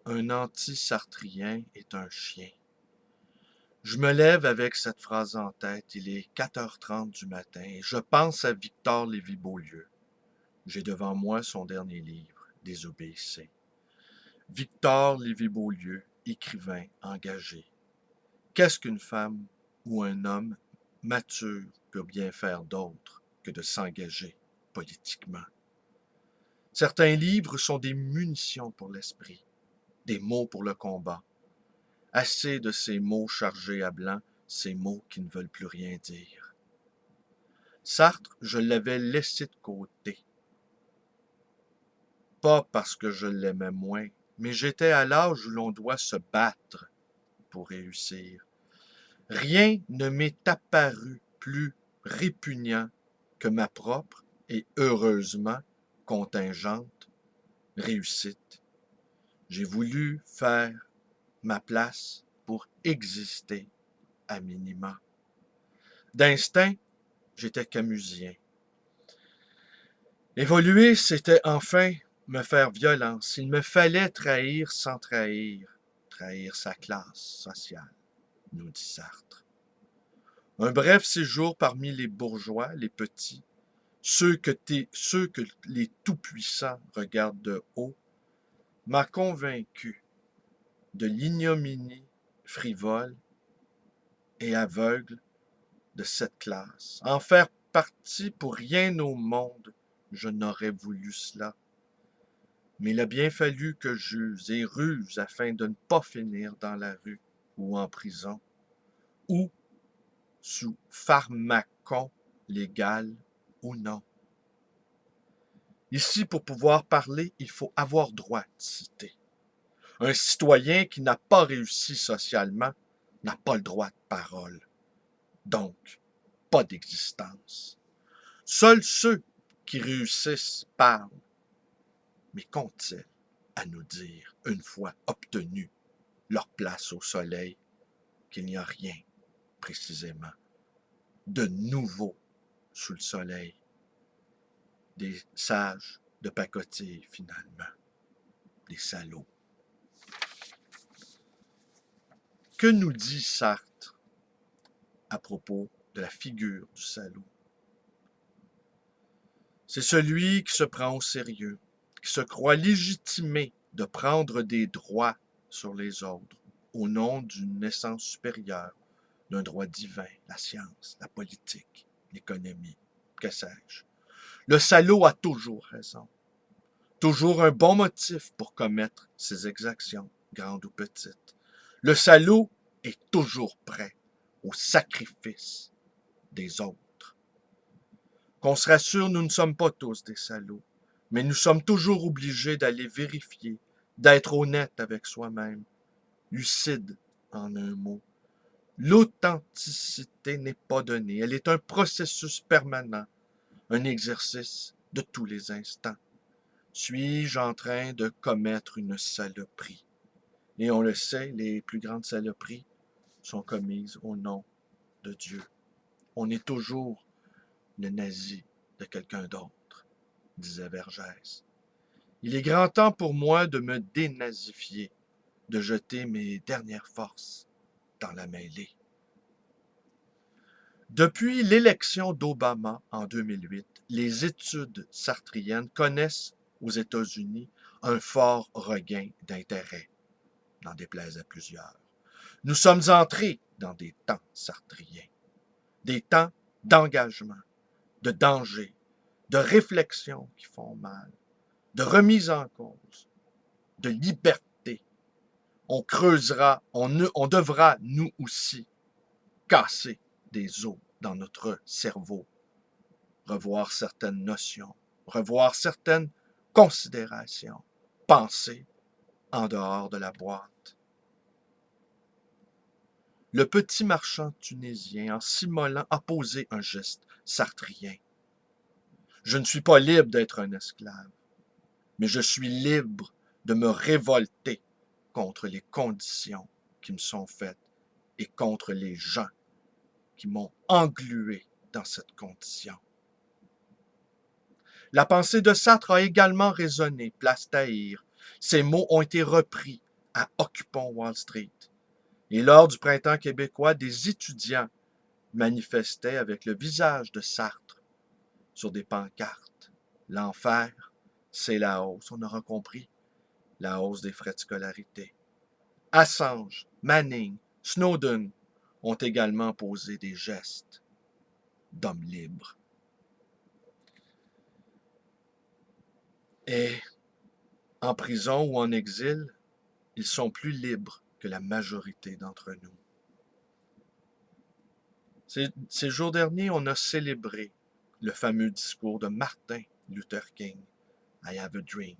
Un anti-sartrien est un chien. Je me lève avec cette phrase en tête. Il est 4h30 du matin et je pense à Victor Lévy-Beaulieu. J'ai devant moi son dernier livre, Désobéissez. Victor Lévy-Beaulieu, écrivain engagé. Qu'est-ce qu'une femme ou un homme mature peut bien faire d'autre que de s'engager politiquement? Certains livres sont des munitions pour l'esprit, des mots pour le combat. Assez de ces mots chargés à blanc, ces mots qui ne veulent plus rien dire. Sartre, je l'avais laissé de côté. Pas parce que je l'aimais moins, mais j'étais à l'âge où l'on doit se battre pour réussir. Rien ne m'est apparu plus répugnant que ma propre et heureusement contingente réussite. J'ai voulu faire ma place pour exister à minima. D'instinct, j'étais camusien. Évoluer, c'était enfin me faire violence. Il me fallait trahir sans trahir, trahir sa classe sociale, nous dit Sartre. Un bref séjour parmi les bourgeois, les petits, ceux que les tout-puissants regardent de haut, m'a convaincu de l'ignominie frivole et aveugle de cette classe. En faire partie pour rien au monde, je n'aurais voulu cela. Mais il a bien fallu que j'use et ruse afin de ne pas finir dans la rue ou en prison, ou sous pharmacon légal ou non. Ici, pour pouvoir parler, il faut avoir droit de citer. Un citoyen qui n'a pas réussi socialement n'a pas le droit de parole. Donc, pas d'existence. Seuls ceux qui réussissent parlent. Mais qu'ont-ils à nous dire, une fois obtenu leur place au soleil, qu'il n'y a rien, précisément, de nouveau sous le soleil? Des sages de pacotille, finalement, des salauds. Que nous dit Sartre à propos de la figure du salaud? C'est celui qui se prend au sérieux, qui se croit légitimé de prendre des droits sur les autres au nom d'une essence supérieure, d'un droit divin, la science, la politique, l'économie, que sais-je. Le salaud a toujours raison, toujours un bon motif pour commettre ses exactions, grandes ou petites. Le salaud est toujours prêt au sacrifice des autres. Qu'on se rassure, nous ne sommes pas tous des salauds, mais nous sommes toujours obligés d'aller vérifier, d'être honnête avec soi-même, lucide en un mot. L'authenticité n'est pas donnée, elle est un processus permanent, un exercice de tous les instants. Suis-je en train de commettre une saloperie? Et on le sait, les plus grandes saloperies sont commises au nom de Dieu. On est toujours le nazi de quelqu'un d'autre, disait Vergès. Il est grand temps pour moi de me dénazifier, de jeter mes dernières forces dans la mêlée. Depuis l'élection d'Obama en 2008, les études sartriennes connaissent aux États-Unis un fort regain d'intérêt, n'en déplaise à plusieurs. Nous sommes entrés dans des temps sartriens, des temps d'engagement, de danger, de réflexion qui font mal, de remise en cause, de liberté. On creusera, on devra, nous aussi, casser des os dans notre cerveau, revoir certaines notions, revoir certaines considérations, penser en dehors de la boîte. Le petit marchand tunisien, en s'immolant, a posé un geste sartrien. Je ne suis pas libre d'être un esclave, mais je suis libre de me révolter contre les conditions qui me sont faites et contre les gens qui m'ont englué dans cette condition. La pensée de Sartre a également résonné, place Tahir. Ces mots ont été repris à Occupons Wall Street. Et lors du printemps québécois, des étudiants manifestaient avec le visage de Sartre sur des pancartes. L'enfer, c'est la hausse. On aura compris la hausse des frais de scolarité. Assange, Manning, Snowden ont également posé des gestes d'hommes libres. Et en prison ou en exil, ils sont plus libres que la majorité d'entre nous. Ces jours derniers, on a célébré le fameux discours de Martin Luther King, I have a dream.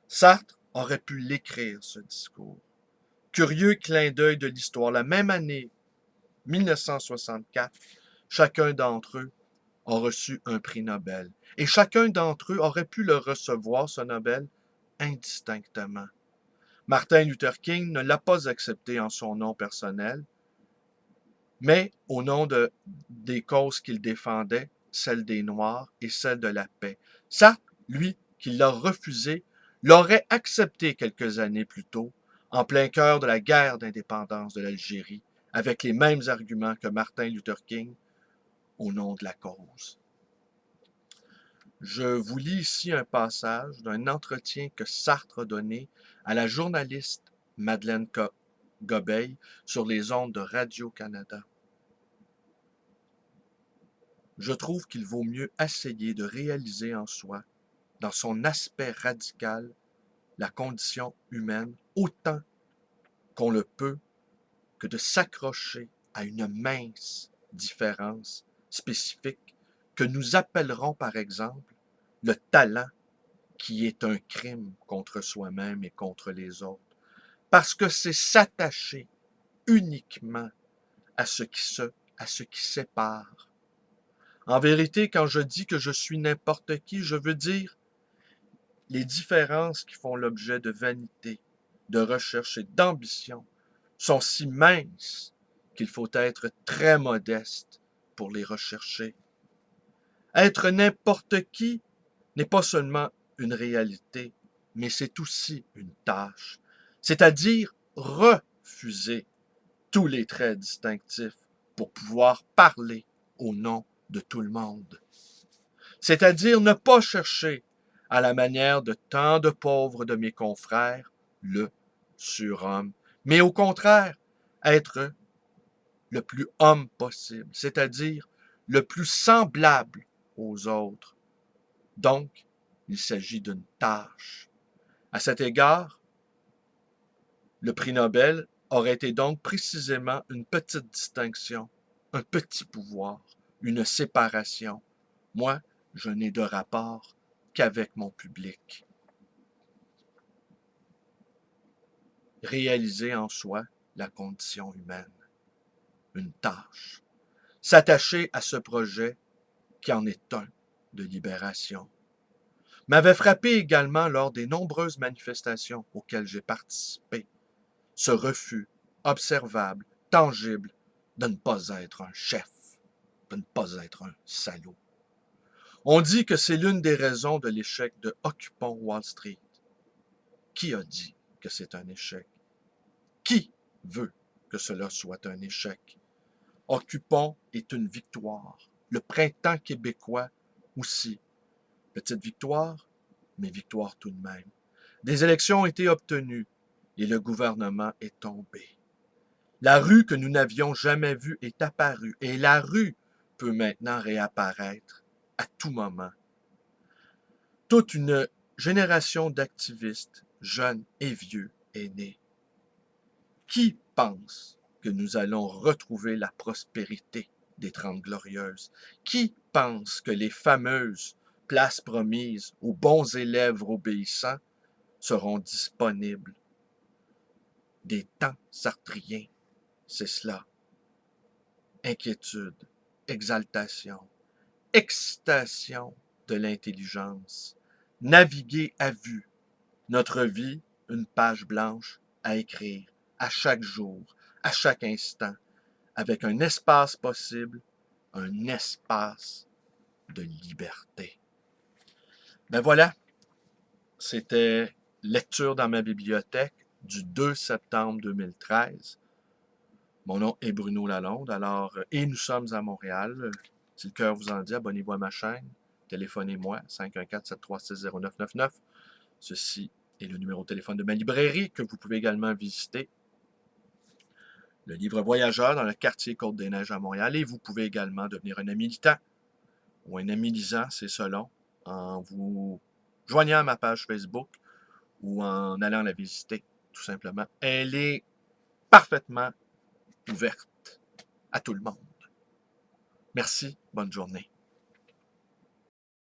Sartre aurait pu l'écrire, ce discours. Curieux clin d'œil de l'histoire, la même année, 1964, chacun d'entre eux a reçu un prix Nobel. Et chacun d'entre eux aurait pu le recevoir, ce Nobel, indistinctement. Martin Luther King ne l'a pas accepté en son nom personnel, mais au nom des causes qu'il défendait, celle des Noirs et celle de la paix. Sartre, lui, qui l'a refusé, l'aurait accepté quelques années plus tôt, en plein cœur de la guerre d'indépendance de l'Algérie, avec les mêmes arguments que Martin Luther King, au nom de la cause. Je vous lis ici un passage d'un entretien que Sartre a donné à la journaliste Madeleine Gobeil sur les ondes de Radio-Canada. Je trouve qu'il vaut mieux essayer de réaliser en soi, dans son aspect radical, la condition humaine autant qu'on le peut, que de s'accrocher à une mince différence spécifique que nous appellerons par exemple le talent, qui est un crime contre soi-même et contre les autres, parce que c'est s'attacher uniquement à ce qui sépare. En vérité, quand je dis que je suis n'importe qui, je veux dire les différences qui font l'objet de vanité, de recherche et d'ambition sont si minces qu'il faut être très modeste pour les rechercher. Être n'importe qui n'est pas seulement une réalité, mais c'est aussi une tâche, c'est-à-dire refuser tous les traits distinctifs pour pouvoir parler au nom de tout le monde. C'est-à-dire ne pas chercher, à la manière de tant de pauvres de mes confrères, le surhomme, mais au contraire, être le plus homme possible, c'est-à-dire le plus semblable aux autres. Donc, il s'agit d'une tâche. À cet égard, le prix Nobel aurait été donc précisément une petite distinction, un petit pouvoir, une séparation. Moi, je n'ai de rapport qu'avec mon public. Réaliser en soi la condition humaine, une tâche. S'attacher à ce projet qui en est un de libération. M'avait frappé également lors des nombreuses manifestations auxquelles j'ai participé, ce refus observable, tangible, de ne pas être un chef, de ne pas être un salaud. On dit que c'est l'une des raisons de l'échec de Occupons Wall Street. Qui a dit que c'est un échec? Qui veut que cela soit un échec? Occupons est une victoire. Le printemps québécois aussi. Petite victoire, mais victoire tout de même. Des élections ont été obtenues et le gouvernement est tombé. La rue que nous n'avions jamais vue est apparue et la rue peut maintenant réapparaître à tout moment. Toute une génération d'activistes, jeunes et vieux, est née. Qui pense que nous allons retrouver la prospérité des Trente Glorieuses? Qui pense que les fameuses places promises aux bons élèves obéissants seront disponibles? Des temps sartriens, c'est cela. Inquiétude, exaltation, excitation de l'intelligence, naviguer à vue, notre vie, une page blanche à écrire, à chaque jour, à chaque instant, avec un espace possible, un espace de liberté. Ben voilà, c'était lecture dans ma bibliothèque, du 2 septembre 2013. Mon nom est Bruno Lalonde, et nous sommes à Montréal. Si le cœur vous en dit, abonnez-vous à ma chaîne, téléphonez-moi, 514-736-0999. Ceci est le numéro de téléphone de ma librairie que vous pouvez également visiter. Le livre Voyageur dans le quartier Côte-des-Neiges à Montréal. Et vous pouvez également devenir un ami militant ou un ami lisant, c'est selon, en vous joignant à ma page Facebook ou en allant la visiter, tout simplement. Elle est parfaitement ouverte à tout le monde. Merci, bonne journée.